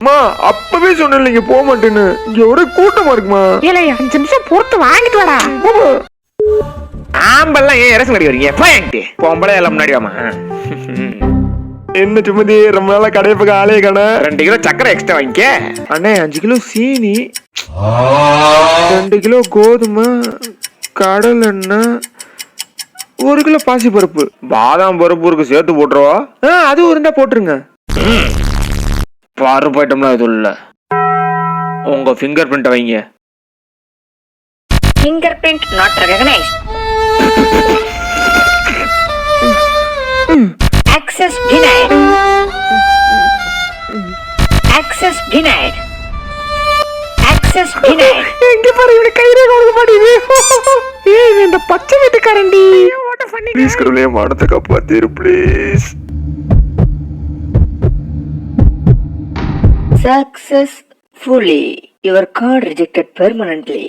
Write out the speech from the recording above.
அம்மா அப்பவே சொன்னேன் நீங்க போக மாட்டேன்னு. இங்க ஒரே கூட்டமா இருக்குமா. ஏலே 5 நிமிஷம் பொறுத்து வாங்கிட்டு வாடா. ஆம்பெல்லாம் ஏன் இறசம் கடி வரீங்க? போயிட்டு பொம்பளை எல்லாம் முன்னாடி வாமா. என்ன சுமதி ரொம்ப நாளா கடையை பக்கம் ஆளே காண. 2 கிலோ சக்கரை எக்ஸ்ட்ரா வாங்கிக்க. அண்ணே 5 கிலோ சீனி, 2 கிலோ கோதுமை, கடல் எண்ணெய், 1 கிலோ பாசி பருப்பு. பாதாம் பருப்பு இருக்கு, சேர்த்து போட்டுருவா. அது இருந்தா போட்டுருங்க. பருப்பு ஐட்டம்லாம் எதுவும் இல்ல. உங்க ஃபிங்கர் பிரிண்ட் வைங்க. Fingerprint not recognized. Access denied. Access denied. Access denied. எங்க பாரு இவனை கையிலே கொடுக்க மாட்டேங்குது. ஏய் இந்த பச்சை வீட்டுக்காரண்டி. ப்ளீஸ் கடவுளே மானத்தை காப்பாத்திரு please. Successfully. Your card rejected permanently.